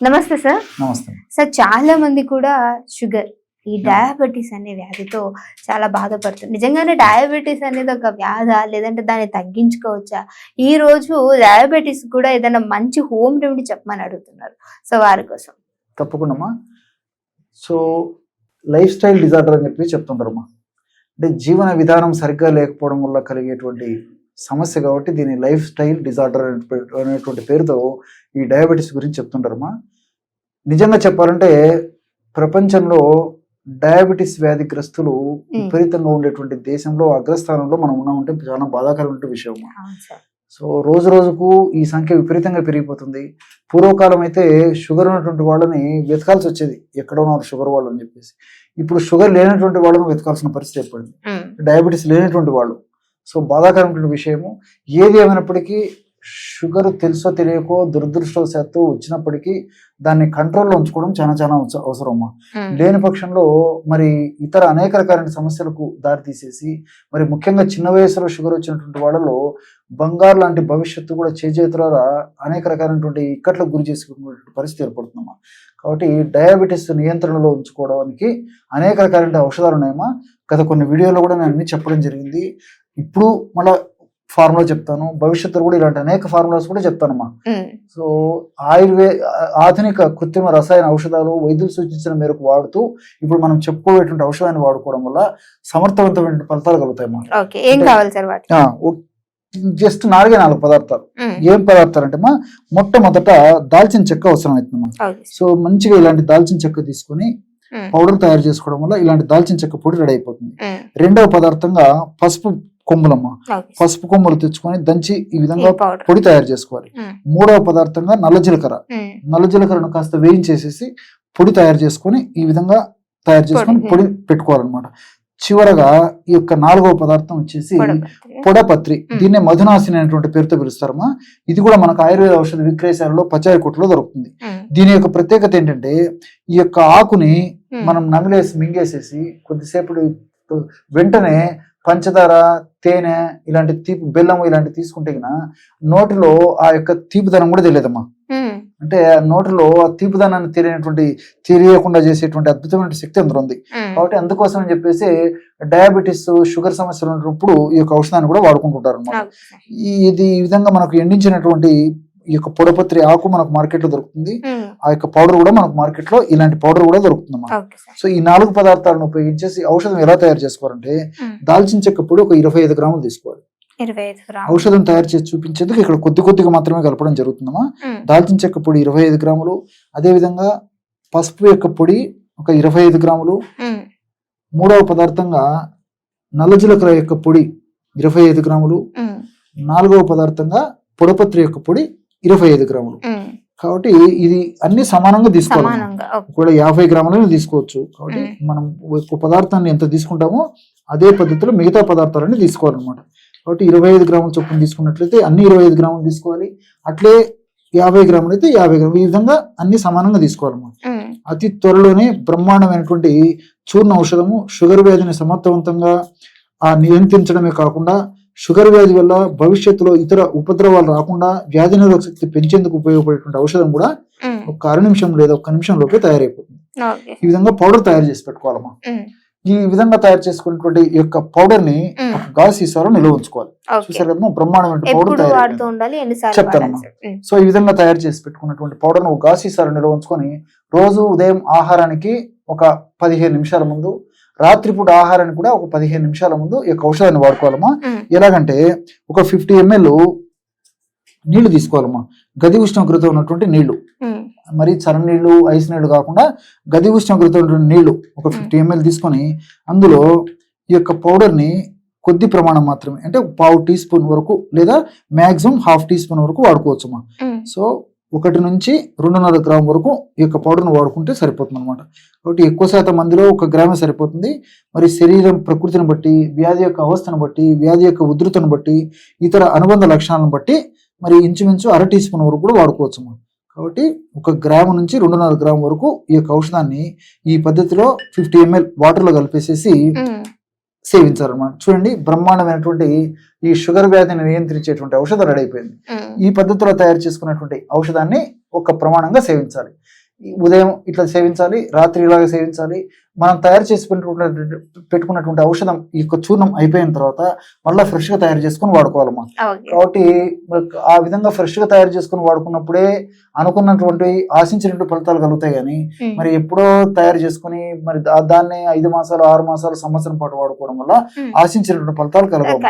నమస్తే సార్. నమస్తే. సార్, చాలా మంది కూడా షుగర్, ఈ డయాబెటీస్ అనే వ్యాధితో చాలా బాధపడుతుంది. నిజంగానే డయాబెటీస్ అనేది ఒక వ్యాధా, లేదంటే దాన్ని తగ్గించుకోవచ్చా? ఈ రోజు డయాబెటీస్ కూడా ఏదైనా మంచి హోమ్ రెమెడీ చెప్పమని అడుగుతున్నారు. సో వారి కోసం తప్పకుండా. సో లైఫ్ స్టైల్ డిజార్డర్ అని చెప్పి చెప్తుంటారమ్మా. అంటే జీవన విధానం సరిగ్గా లేకపోవడం వల్ల కలిగేటువంటి సమస్య కాబట్టి దీన్ని లైఫ్ స్టైల్ డిజార్డర్ అనేటువంటి పేరుతో ఈ డయాబెటీస్ గురించి చెప్తుంటారమ్మా. నిజంగా చెప్పాలంటే ప్రపంచంలో డయాబెటీస్ వ్యాధిగ్రస్తులు విపరీతంగా ఉండేటువంటి దేశంలో అగ్రస్థానంలో మనం ఉన్నామంటే చాలా బాధాకరమైన విషయం. సో రోజు రోజుకు ఈ సంఖ్య విపరీతంగా పెరిగిపోతుంది. పూర్వకాలం అయితే షుగర్ ఉన్నటువంటి వాళ్ళని వెతకాల్సి వచ్చేది, ఎక్కడ ఉన్నారు షుగర్ వాళ్ళు అని చెప్పేసి. ఇప్పుడు షుగర్ లేనటువంటి వాళ్ళని వెతకాల్సిన పరిస్థితి ఏర్పడింది, డయాబెటీస్ లేనటువంటి వాళ్ళు. సో బాధాకరమైన విషయము. ఏది ఏమైనప్పటికీ షుగర్ తెలుసో తెలియకో దురదృష్టవశాత్తు వచ్చినప్పటికీ దాన్ని కంట్రోల్లో ఉంచుకోవడం చాలా చాలా అవసరమ్మా. లేని పక్షంలో మరి ఇతర అనేక రకాలైన సమస్యలకు దారి తీసేసి, మరి ముఖ్యంగా చిన్న వయసులో షుగర్ వచ్చినటువంటి వాళ్ళలో బంగారు లాంటి భవిష్యత్తు కూడా చేజేతుల అనేక రకాలైనటువంటి ఇక్కట్లకు గురి చేసుకున్నటువంటి పరిస్థితి ఏర్పడుతుందమ్మా. కాబట్టి డయాబెటీస్ నియంత్రణలో ఉంచుకోవడానికి అనేక రకాలైన ఔషధాలు ఉన్నాయమ్మా. గత కొన్ని వీడియోలో కూడా నేను అన్ని చెప్పడం జరిగింది. ఇప్పుడు మళ్ళీ ఫార్ములా చెప్తాను, భవిష్యత్తులో కూడా ఇలాంటి అనేక ఫార్ములాస్ కూడా చెప్తానమ్మా. సో ఆధునిక కృత్రిమ రసాయన ఔషధాలు వైద్యులు సూచించిన మేరకు వాడుతూ ఇప్పుడు మనం చెప్పుకోవేటువంటి ఔషధాన్ని వాడుకోవడం వల్ల సమర్థవంతమైన ఫలితాలు కలుగుతాయమ్మా. జస్ట్ 4 పదార్థాలు. ఏం పదార్థాలు అంటే మొట్టమొదట దాల్చిన చెక్క అవసరం అవుతుందమ్మా. సో మంచిగా ఇలాంటి దాల్చిన చెక్క తీసుకుని పౌడర్ తయారు చేసుకోవడం వల్ల ఇలాంటి దాల్చిన చెక్క పొడి రెడీ అయిపోతుంది. రెండవ పదార్థంగా పసుపు కొమ్ములమ్మ. పసుపు కొమ్ములు తెచ్చుకొని దంచి ఈ విధంగా పొడి తయారు చేసుకోవాలి. మూడవ పదార్థంగా నల్ల జీలకర్ర. నల్ల జీలకర్రను కాస్త వేయించేసేసి పొడి తయారు చేసుకొని ఈ విధంగా తయారు చేసుకొని పొడి పెట్టుకోవాలన్నమాట. చివరగా ఈ యొక్క 4వ పదార్థం వచ్చేసి పొడపత్రి. దీన్నే మధునాశిని అనేటువంటి పేరుతో పిలుస్తారమ్మా. ఇది కూడా మనకు ఆయుర్వేద ఔషధ విక్రయశాలలో పచారీ కొట్టులో దొరుకుతుంది. దీని యొక్క ప్రత్యేకత ఏంటంటే ఈ యొక్క ఆకుని మనం నమిలేసి మింగేసేసి కొద్దిసేపు వెంటనే పంచదార, తేనె, ఇలాంటి తీపి, బెల్లం ఇలాంటి తీసుకుంటే నోటిలో ఆ యొక్క తీపిదనం కూడా తెలియదమ్మా. అంటే నోటిలో ఆ తీపిదనాన్ని తెలియకుండా చేసేటువంటి అద్భుతమైన శక్తి అందులో ఉంది. కాబట్టి అందుకోసం అని చెప్పేసి డయాబెటీస్, షుగర్ సమస్యలు ఉన్నప్పుడు ఈ యొక్క ఔషధాన్ని కూడా వాడుకుంటుంటారు అనమాట. ఇది ఈ విధంగా మనకు ఎండించినటువంటి ఈ యొక్క పొడపత్రి ఆకు మనకు మార్కెట్ లో దొరుకుతుంది. ఆ యొక్క పౌడర్ కూడా మనకు మార్కెట్ లో ఇలాంటి పౌడర్ కూడా దొరుకుతుందమ్మా. సో ఈ 4 పదార్థాలను ఉపయోగించేసి ఔషధం ఎలా తయారు చేసుకోవాలంటే దాల్చిన చెక్క పొడి ఒక 25 గ్రాములు తీసుకోవాలి. ఔషధం తయారు చేసి చూపించేందుకు ఇక్కడ కొద్దిగా మాత్రమే కలపడం జరుగుతుందమ్మా. దాల్చిన చెక్క పొడి 25 గ్రాములు, అదే విధంగా పసుపు యొక్క పొడి ఒక 25 గ్రాములు, మూడవ పదార్థంగా నల్ల జీలకర్ర యొక్క పొడి 25 గ్రాములు, 4వ పదార్థంగా పొడపత్రి యొక్క పొడి 25 గ్రాములు. కాబట్టి ఇది అన్ని సమానంగా తీసుకోవాలి. ఒకవేళ 50 గ్రాములను తీసుకోవచ్చు. కాబట్టి మనం ఒక పదార్థాన్ని ఎంత తీసుకుంటామో అదే పద్ధతిలో మిగతా పదార్థాలన్నీ తీసుకోవాలన్నమాట. కాబట్టి 25 గ్రాముల చొప్పున తీసుకున్నట్లయితే అన్ని 25 గ్రాములు తీసుకోవాలి. అట్లే 50 గ్రాములు అయితే 50 గ్రాములు, ఈ విధంగా అన్ని సమానంగా తీసుకోవాలన్నమాట. అతి త్వరలోనే బ్రహ్మాండమైనటువంటి చూర్ణ ఔషధము షుగర్ వ్యాధిని సమర్థవంతంగా నియంత్రించడమే కాకుండా షుగర్ వ్యాధి వల్ల భవిష్యత్తులో ఇతర ఉపద్రవాలు రాకుండా వ్యాధి నిరోధక శక్తి పెంచేందుకు ఉపయోగపడేటువంటి ఔషధం కూడా ఒక 1 నిమిషం లేదా 1 నిమిషం లోపే తయారైపోతుంది. ఈ విధంగా పౌడర్ తయారు చేసి పెట్టుకోవాలమ్మా. ఈ విధంగా తయారు చేసుకున్నటువంటి ఈ యొక్క పౌడర్ ని ఒక గాజు సీసాలో నిల్వ ఉంచుకోవాలి. చూసారు కదమ్మా, బ్రహ్మాండమైన పౌడర్ తయారు చెప్తానమ్మా. సో ఈ విధంగా తయారు చేసి పెట్టుకున్నటువంటి పౌడర్ ను ఒక గాజు సీసాలో నిల్వ ఉంచుకొని రోజు ఉదయం ఆహారానికి ఒక 15 నిమిషాల ముందు, రాత్రిపూట ఆహారాన్ని కూడా ఒక 15 నిమిషాల ముందు ఈ యొక్క ఔషధాన్ని వాడుకోవాలమ్మా. ఎలాగంటే ఒక 50 ml నీళ్లు తీసుకోవాలమ్మా. గది ఉష్ణోగ్రత ఉన్నటువంటి నీళ్లు, మరి చల్ల నీళ్లు, ఐస్ నీళ్లు కాకుండా గది ఉష్ణోగ్రత ఉన్నటువంటి నీళ్లు ఒక 50 ml తీసుకొని అందులో ఈ యొక్క పౌడర్ ని కొద్ది ప్రమాణం మాత్రమే, అంటే 1/2 టీ స్పూన్ వరకు లేదా మాక్సిమం 1/2 టీ స్పూన్ వరకు వాడుకోవచ్చమ్మా. సో 1 నుంచి 2.5 గ్రాము వరకు ఈ యొక్క పౌడర్ను వాడుకుంటే సరిపోతుంది అనమాట. కాబట్టి ఎక్కువ శాతం మందిలో 1 గ్రామే సరిపోతుంది. మరి శరీరం ప్రకృతిని బట్టి, వ్యాధి యొక్క అవస్థను బట్టి, వ్యాధి యొక్క ఉధృతను బట్టి, ఇతర అనుబంధ లక్షణాలను బట్టి మరి ఇంచుమించు 1/2 టీ స్పూన్ వరకు కూడా వాడుకోవచ్చు. కాబట్టి 1 గ్రాము నుంచి 2.5 గ్రాము వరకు ఈ యొక్క ఔషధాన్ని ఈ పద్ధతిలో 50 ml వాటర్ లో కలిపేసేసి సేవించాలన్నమాట. చూడండి, బ్రహ్మాండమైనటువంటి ఈ షుగర్ వ్యాధిని నియంత్రించేటువంటి ఔషధం రెడీ అయిపోయింది. ఈ పద్ధతిలో తయారు చేసుకున్నటువంటి ఔషధాన్ని ఒక ప్రమాణంగా సేవించాలి. ఉదయం ఇట్లా సేవించాలి, రాత్రి ఇలాగే సేవించాలి. మనం తయారు చేసి పెట్టుకున్నటువంటి ఔషధం ఈ యొక్క చూర్ణం అయిపోయిన తర్వాత మళ్ళీ ఫ్రెష్ గా తయారు చేసుకుని వాడుకోవాలమ్మా. కాబట్టి ఆ విధంగా ఫ్రెష్ గా తయారు చేసుకుని వాడుకున్నప్పుడే అనుకున్నటువంటి ఆశించినటువంటి ఫలితాలు కలుగుతాయి. కానీ మరి ఎప్పుడో తయారు చేసుకుని మరి దాన్ని 5 మాసాలు 6 మాసాలు సంవత్సరం పాటు వాడుకోవడం వల్ల ఆశించినటువంటి ఫలితాలు కలగవు.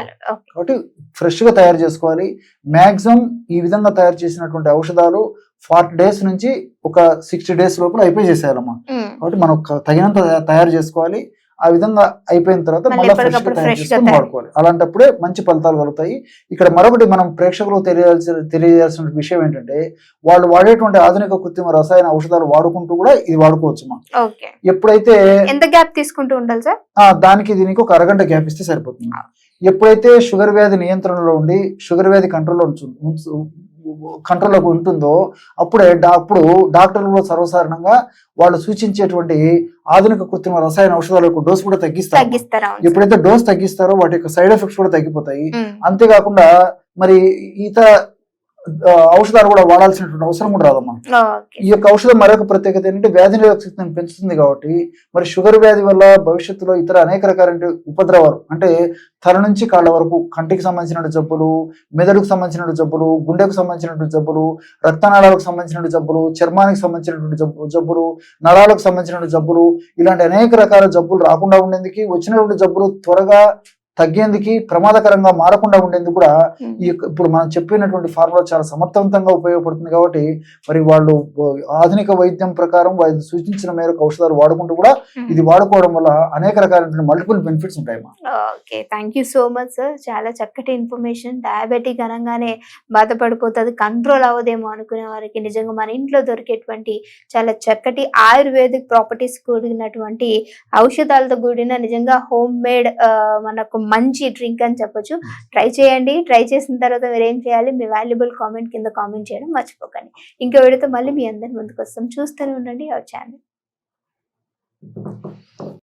కాబట్టి ఫ్రెష్ గా తయారు చేసుకోవాలి. మాక్సిమం ఈ విధంగా తయారు చేసినటువంటి ఔషధాలు 40 days నుంచి ఒక 60 days లోపల అయిపోయి చేసేయాలమ్మా. కాబట్టి మనం తగినంత తయారు చేసుకోవాలి. ఆ విధంగా అయిపోయిన తర్వాత మళ్ళీ ఫ్రెష్ గా తయారు చేసుకుని వాడుకోవాలి. అలాంటప్పుడే మంచి ఫలితాలు కలుగుతాయి. ఇక్కడ మరొకటి మనం ప్రేక్షకులకు తెలియజేయాల్సిన విషయం ఏంటంటే, వాళ్ళు వాడేటువంటి ఆధునిక కృత్రిమ రసాయన ఔషధాలు వాడుకుంటూ కూడా ఇది వాడుకోవచ్చు. ఎప్పుడైతే ఎంత గ్యాప్ తీసుకుంటూ ఉండాలి సార్? దానికి దీనికి ఒక అరగంట గ్యాప్ ఇస్తే సరిపోతుంది. ఎప్పుడైతే షుగర్ వ్యాధి నియంత్రణలో ఉండి షుగర్ వ్యాధి కంట్రోల్లోకి ఉంటుందో అప్పుడు డాక్టర్లు కూడా సర్వసాధారణంగా వాళ్ళు సూచించేటువంటి ఆధునిక కృత్రిమ రసాయన ఔషధాల యొక్క డోస్ కూడా తగ్గిస్తారు. ఎప్పుడైతే డోస్ తగ్గిస్తారో వాటి యొక్క సైడ్ ఎఫెక్ట్స్ కూడా తగ్గిపోతాయి. అంతేకాకుండా మరి ఇతర ఔషధాలు కూడా వాడాల్సినటువంటి అవసరం కూడా రాదమ్మా. ఈ యొక్క ఔషధం మరొక ప్రత్యేకత ఏంటంటే వ్యాధి నిరోధక శక్తిని పెంచుతుంది. కాబట్టి మరి షుగర్ వ్యాధి వల్ల భవిష్యత్తులో ఇతర అనేక రకాల ఉపద్రవాలు అంటే తల నుంచి కాళ్ళ వరకు కంటికి సంబంధించిన జబ్బులు, మెదడుకు సంబంధించిన జబ్బులు, గుండెకు సంబంధించినటువంటి జబ్బులు, రక్తనాళాలకు సంబంధించిన జబ్బులు, చర్మానికి సంబంధించినటువంటి జబ్బులు, నరాలకు సంబంధించిన జబ్బులు, ఇలాంటి అనేక రకాల జబ్బులు రాకుండా ఉండేందుకు, వచ్చినటువంటి జబ్బులు త్వరగా తగ్గేందుకు, ప్రమాదకరంగా మారకుండా ఉండేందుకు కూడా ఈ ఇప్పుడు మనం చెప్పినటువంటి ఫార్ములా చాలా సమర్థవంతంగా ఉపయోగపడుతుంది. కాబట్టి మరి వాళ్ళు ఆధునిక వైద్యం ప్రకారం వాళ్ళు సూచించిన మేరకు ఔషధాలు వాడుకుంటూ కూడా ఇది వాడుకోవడం వల్ల అనేక రకాలైన మల్టిపుల్ బెనిఫిట్స్ ఉంటాయి. Okay, thank you so much sir. చాలా చక్కటి ఇన్ఫర్మేషన్. డయాబెటిక్ అనగానే బాధపడిపోతుంది, కంట్రోల్ అవ్వదేమో అనుకునే వారికి నిజంగా మన ఇంట్లో దొరికేటువంటి చాలా చక్కటి ఆయుర్వేదిక్ ప్రాపర్టీస్ కూడినటువంటి ఔషధాలతో కూడిన నిజంగా హోమ్ మేడ్ మనకు మంచి డ్రింక్ అని చెప్పొచ్చు. ట్రై చేయండి. ట్రై చేసిన తర్వాత మీరు ఏం చేయాలి, మీ వాల్యుబుల్ కామెంట్ కింద కామెంట్ చేయడం మర్చిపోకండి. ఇంకో వీడియోతో మళ్ళీ మీ అందరి ముందుకు వస్తాం. చూస్తూనే ఉండండి అవర్ ఛానల్.